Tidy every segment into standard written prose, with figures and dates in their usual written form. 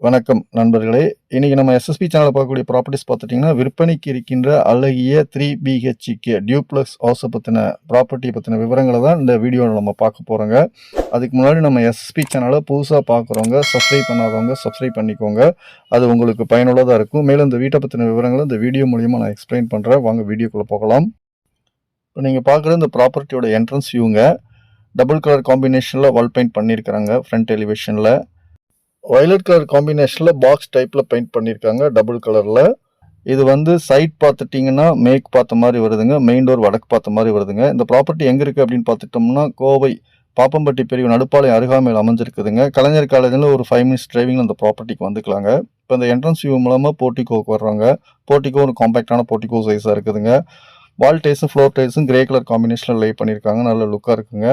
வணக்கம் நண்பர்களே. இன்னைக்கு நம்ம எஸ்எஸ்பி சேனல்ல பார்க்கக்கூடிய ப்ராப்பர்ட்டீஸ் பார்த்துட்டீங்கன்னா, விற்பனைக்கு இருக்கின்ற அழகிய 3 பிஹெச்கே டியூப்ளக்ஸ் ஹவுஸ பத்தின ப்ராப்பர்ட்டி பத்தின விவரங்கள தான் இந்த வீடியோல நம்ம பார்க்க போறோங்க. அதுக்கு முன்னாடி நம்ம எஸ்எஸ்பி சேனல புதுசா பார்க்குறவங்க, சப்ஸ்கிரைப் பண்ணாதவங்க சப்ஸ்கிரைப் பண்ணிக்கோங்க. அது உங்களுக்கு பயனுள்ளதா இருக்கும். மேலும் இந்த வீட்ட பத்தின விவரங்கள இந்த வீடியோ மூலியமா நான் எக்ஸ்பிளைன் பண்றேன். வாங்க வீடியோக்குள்ள போகலாம். இப்ப நீங்க பார்க்குற இந்த ப்ராப்பர்ட்டியோட என்ட்ரன்ஸ் வியூங்க. டபுள் கலர் காம்பினேஷன்ல வால் பெயிண்ட் பண்ணியிருக்காங்க ஃப்ரண்ட் எலிவேஷன்ல. வயலட் கலர் காம்பினேஷன்ல பாக்ஸ் டைப்ல பெயிண்ட் பண்ணியிருக்காங்க டபுள் கலர்ல. இது வந்து சைட் பார்த்துட்டீங்கன்னா மேற்கு பார்த்த மாதிரி வருதுங்க. மெயின் டோர் வடக்கு பார்த்த மாதிரி வருதுங்க. இந்த ப்ராப்பர்ட்டி எங்க இருக்கு அப்படின்னு பார்த்துட்டோம்னா, கோவை பாப்பம்பட்டி பிரிவு நடுப்பாளையம் அருகாமையில் அமைஞ்சிருக்குதுங்க. கலைஞர் காலேஜில் ஒரு 5 மினிட்ஸ் டிரைவிங் அந்த ப்ராப்பர்ட்டிக்கு வந்துக்கலாங்க. இப்போ இந்த என்ட்ரன்ஸ் வியூ மூலமா போர்ட்டிகோக்கு வர்றாங்க. போர்ட்டிகோ ஒரு காம்பேக்டான போர்ட்டிகோ சைஸா இருக்குதுங்க. வால் டைல்ஸும் ஃப்ளோர் டைல்ஸும் கிரே கலர் காம்பினேஷன்ல லே பண்ணியிருக்காங்க. நல்ல லுக்கா இருக்குங்க.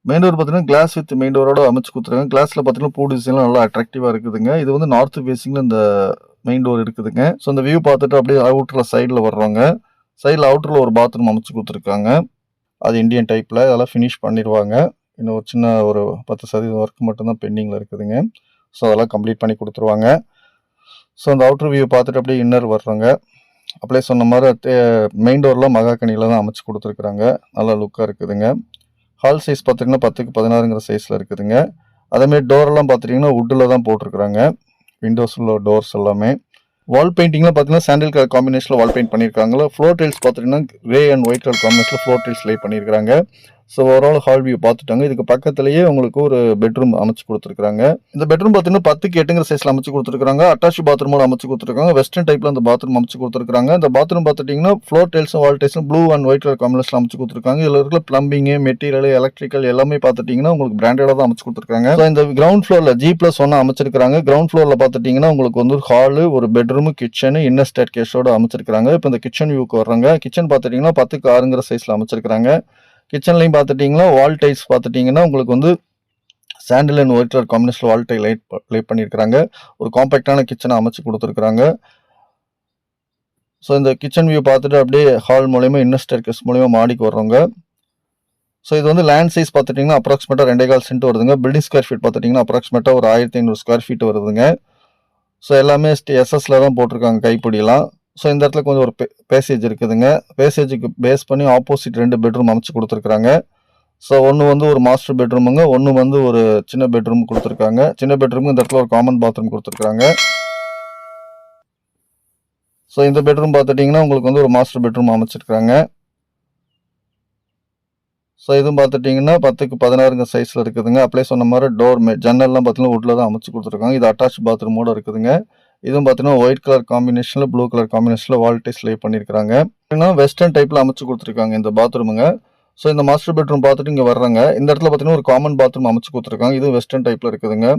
மெயின் டோர் பார்த்தீங்கன்னா கிளாஸ் வித் மெயின் டோரோட அமைச்சு கொடுத்துருக்காங்க. கிளாஸ்ல பார்த்தீங்கன்னா பூ டிசைன்லாம் நல்லா அட்ராக்டிவா இருக்குதுங்க. இது வந்து நார்த் ஃபேசிங்ல இந்த மெயின் டோர் இருக்குதுங்க. ஸோ இந்த வியூ பார்த்துட்டு அப்படியே அவுட்டர்ல சைடில் வர்றாங்க. சைடில் அவுட்டர்ல ஒரு பாத்ரூம் அமைச்சு கொடுத்துருக்காங்க. அது இந்தியன் டைப்ல அதெல்லாம் ஃபினிஷ் பண்ணிடுவாங்க. இன்னும் ஒரு சின்ன ஒரு 10% ஒர்க் மட்டும்தான் பெண்டிங்ல இருக்குதுங்க. ஸோ அதெல்லாம் கம்ப்ளீட் பண்ணி கொடுத்துருவாங்க. ஸோ அந்த அவுட்டர் வியூ பார்த்துட்டு அப்படியே இன்னர் வர்றாங்க. அப்படியே சொன்ன மாதிரி மெயின் டோர்லாம் மகாக்கனியில தான் அமைச்சு கொடுத்துருக்குறாங்க. நல்லா லுக்காக இருக்குதுங்க. ஹால் சைஸ் பார்த்திங்கன்னா 10க்கு 16ங்கிற சைஸில் இருக்குதுங்க. அதேமாதிரி டோரெல்லாம் பார்த்துட்டிங்கன்னா வுட்டில் தான் போட்டிருக்கிறாங்க. விண்டோஸ் உள்ள டோர்ஸ் எல்லாமே. வால் பெயிண்டிங்லாம் பார்த்தீங்கன்னா சாண்டில் கலர் காம்பினேஷனில் வால் பெயிண்ட் பண்ணியிருக்காங்களா. ஃப்ளோர் டைல்ஸ் பார்த்துட்டிங்கன்னா கிரே அண்ட் ஒயிட் கலர் காம்பினேஷனில் ஃப்ளோர் டைல்ஸ் லே பண்ணியிருக்காங்க. ஸோ ஓவரால் ஹால் வியூ பார்த்துட்டாங்க. இதுக்கு பக்கத்துலேயே உங்களுக்கு ஒரு பெட்ரூம் அமைச்சு கொடுத்துருக்காங்க. இந்த பெட்ரூம் பார்த்தீங்கன்னா 10க்கு 8ங்கிற சைஸில் அமைச்சு கொடுத்துருக்காங்க. அட்டாச் பாத்ரூமோட அமைச்சு கொடுத்துருக்காங்க. வெஸ்டர்ன் டைப்பில் அந்த பாத்ரூம் அமைச்சு கொடுத்துருக்காங்க. இந்த பாத்ரூம் பார்த்துட்டிங்கன்னா ஃப்ளோர் டைல்ஸும் வால் டைல்ஸும் ப்ளூ அண்ட் ஒயிட் கலர் காம்பினேஷனில் அமைச்சு கொடுத்துருக்காங்க. இதில் இருக்கிற பிளம்பிங்கு, மெட்டீரியல், எலக்ட்ரிக்கல் எல்லாமே பார்த்துட்டிங்கன்னா உங்களுக்கு பிராண்டடாக தான் அமைச்சு கொடுத்துருக்காங்க. ஸோ இந்த கிரவுண்ட் ஃப்ளோரில் G+1 அமைச்சிருக்காங்க. கிரவுண்ட் ஃப்ளோரில் பார்த்துட்டிங்கன்னா உங்களுக்கு வந்து ஹாலு, ஒரு பெட்ரூமு, கிச்சனு, இன்னர் ஸ்டேர் கேஸோட அமைச்சிருக்காங்க. இப்போ இந்த கிச்சன் வியூக்கு வர்றாங்க. கிச்சன் பார்த்துட்டிங்கன்னா 10க்கு 6ங்கிற சைஸில் அமைச்சிருக்காங்க. கிச்சன்லையும் பார்த்துட்டிங்கன்னா வால் டைல்ஸ் பார்த்துட்டிங்கன்னா உங்களுக்கு வந்து sandal and white colour combination wall tile lay பண்ணியிருக்காங்க. ஒரு காம்பேக்டான கிச்சனை அமைச்சு கொடுத்துருக்காங்க. ஸோ இந்த கிச்சன் வியூ பார்த்துட்டு அப்படியே ஹால் மூலயமா இன்னர் ஸ்டேர்கேஸ் மூலயமா மாடிக்கு வர்றவங்க. ஸோ இது வந்து லேண்ட் சைஸ் பார்த்துட்டிங்கன்னா அப்ராக்சிமேட்டாக 2.25 சென்ட் வருதுங்க. பில்டிங் ஸ்கொயர் ஃபீட் பார்த்துட்டிங்கன்னா அப்ராக்சிமேட்டாக ஒரு 1500 ஸ்கொயர் ஃபீட் வருதுங்க. ஸோ எல்லாமே எஸ்எஸ்ல தான் போட்டிருக்காங்க கைப்பிடியெல்லாம். ஸோ இந்த இடத்துல கொஞ்சம் ஒரு பேசேஜ் இருக்குதுங்க. பேசேஜுக்கு பேஸ் பண்ணி ஆப்போசிட் 2 பெட்ரூம் அமைச்சு கொடுத்துருக்காங்க. ஸோ ஒன்று வந்து ஒரு மாஸ்டர் பெட்ரூமுங்க, ஒன்று வந்து ஒரு சின்ன பெட்ரூம் கொடுத்துருக்காங்க. சின்ன பெட்ரூமுக்கு இந்த இடத்துல ஒரு காமன் பாத்ரூம் கொடுத்துருக்காங்க. ஸோ இந்த பெட்ரூம் பார்த்துட்டிங்கன்னா உங்களுக்கு வந்து ஒரு மாஸ்டர் பெட்ரூம் அமைச்சிருக்காங்க. ஸோ இதுவும் பார்த்துட்டிங்கன்னா 10க்கு 16ங்க சைஸில் இருக்குதுங்க. அப்படியே சொன்ன மாதிரி டோர் ஜன்னல்லாம் பார்த்தீங்கன்னா வுட்டில் தான் அமைச்சு கொடுத்துருக்காங்க. இது அட்டாச் பாத்ரூமோட இருக்குதுங்க. இதுவும் பார்த்தீங்கன்னா ஒயிட் கலர் காம்பினேஷனில் ப்ளூ கலர் காம்பினேஷனில் வால் டைல்ஸ் லே பண்ணியிருக்காங்க. வெஸ்டர்ன் டைப்பில் அமைச்சு கொடுத்துருக்காங்க இந்த பாத்ரூமுங்க. ஸோ இந்த மாஸ்டர் பெட்ரூம் பார்த்துட்டு இங்கே வர்றாங்க. இந்த இடத்துல பார்த்தீங்கன்னா ஒரு காமன் பாத்ரூம் அமைச்சு கொடுத்துருக்காங்க. இது வெஸ்டர்ன் டைப்பில் இருக்குதுங்க.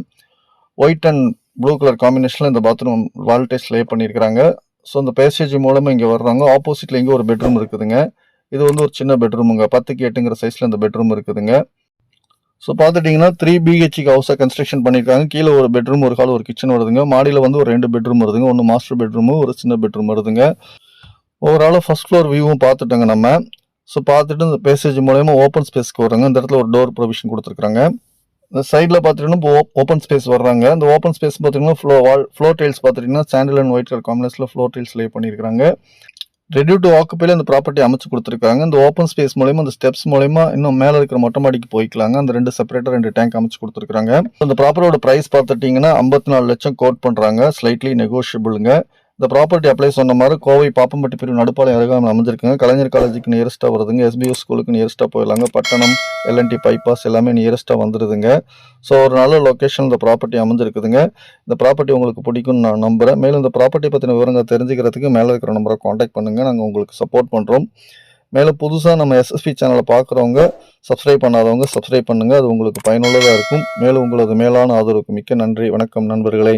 ஒயிட் அண்ட் ப்ளூ கலர் காம்பினேஷனில் இந்த பாத்ரூம் வால் டைல்ஸ் லே பண்ணியிருக்காங்க. ஸோ இந்த பேசேஜ் மூலமாக இங்கே வர்றாங்க. ஆப்போசிட்டில் இங்கே ஒரு பெட்ரூம் இருக்குதுங்க. இது வந்து ஒரு சின்ன பெட்ரூமுங்க. 10க்கு 8ங்கிற சைஸில் இந்த பெட்ரூம் இருக்குதுங்க. ஸோ பார்த்துட்டிங்கன்னா 3 பிஹெச்கே ஹவுஸை கன்ஸ்ட்ரக்ஷன் பண்ணியிருக்காங்க. கீழே ஒரு பெட்ரூம், ஒரு ஹால், ஒரு கிச்சன் வருதுங்க. மாடியில் வந்து ஒரு 2 பெட்ரூம் வருதுங்க. ஒன்று மாஸ்டர் பெட்ரூமு, ஒரு சின்ன பெட்ரூம் வருதுங்க. ஓவராலாக ஃபர்ஸ்ட் ஃப்ளோர் வியூவும் பார்த்துட்டோங்க நம்ம. ஸோ பார்த்துட்டு இந்த பேசேஜ் மூலயமா ஓப்பன் ஸ்பேஸ்க்கு வராங்க. இந்த இடத்துல ஒரு டோர் ப்ரொவிஷன் கொடுத்துருக்காங்க. இந்த சைடில் பார்த்துட்டிங்கன்னா ஓப்பன் ஸ்பேஸ் வர்றாங்க. இந்த ஓப்பன் ஸ்பேஸ் பார்த்தீங்கன்னா ஃப்ளோர் டைல்ஸ் பார்த்துட்டிங்கன்னா சாண்டில் அண்ட் ஒயிட் கலர் காம்பினேஷனில் ஃப்ளோர் டைல்ஸ் லே பண்ணியிருக்காங்க. ரெடி டு ஆக்குப்பையில் இந்த ப்ராப்பர்ட்டி அமைச்சு கொடுத்துருக்காங்க. இந்த ஓப்பன் ஸ்பேஸ் மூலயமா இந்த ஸ்டெப்ஸ் மூலயமா இன்னும் மேலே இருக்கிற மொட்டை மாடிக்கு போய்க்கலாங்க. அந்த 2 செப்பரேட்டாக 2 டேங்க் அமைச்சு கொடுத்துருக்காங்க. இந்த ப்ராப்பர்ட்டியோட ப்ரைஸ் பார்த்துட்டிங்கன்னா 54 லட்சம் கோட் பண்ணுறாங்க. ஸ்லைட்லி நெகோஷியபிளுங்க. இந்த ப்ராப்பர்ட்டி அப்ளை சொன்ன மாதிரி கோவை பாப்பம்பட்டி பிரிவு நடுப்பாளையம் அருகாமையில் அமைஞ்சிருக்குங்க. கலைஞர் காலேஜுக்கு நியரஸ்ட்டாக வருதுங்க. SBO ஸ்கூலுக்கு நியரஸ்ட்டாக போயிடலாங்க. பட்டணம், LNT பைபாஸ் எல்லாமே நியரஸ்ட்டாக வந்துடுதுங்க. ஸோ ஒரு நல்ல லொக்கேஷன் இந்த ப்ராப்பர்ட்டி அமைஞ்சிருக்குதுங்க. இந்த ப்ராப்பர்ட்டி உங்களுக்கு பிடிக்கும்னு நான் நம்புகிறேன். மேலும் இந்த ப்ராப்பர்ட்டி பற்றின விவரங்கள் தெரிஞ்சுக்கிறதுக்கு மேலே இருக்கிற நம்பரை காண்டாக்ட் பண்ணுங்கள். நாங்கள் உங்களுக்கு சப்போர்ட் பண்ணுறோம். மேலும் புதுசாக நம்ம எஸ்எஸ்பி சேனலை பார்க்குறவங்க, சப்ஸ்கிரைப் பண்ணாதவங்க சப்ஸ்கிரைப் பண்ணுங்கள். அது உங்களுக்கு பயனுள்ளதாக இருக்கும். மேலும் உங்களது மேலான ஆதரவுக்கு மிக்க நன்றி. வணக்கம் நண்பர்களே.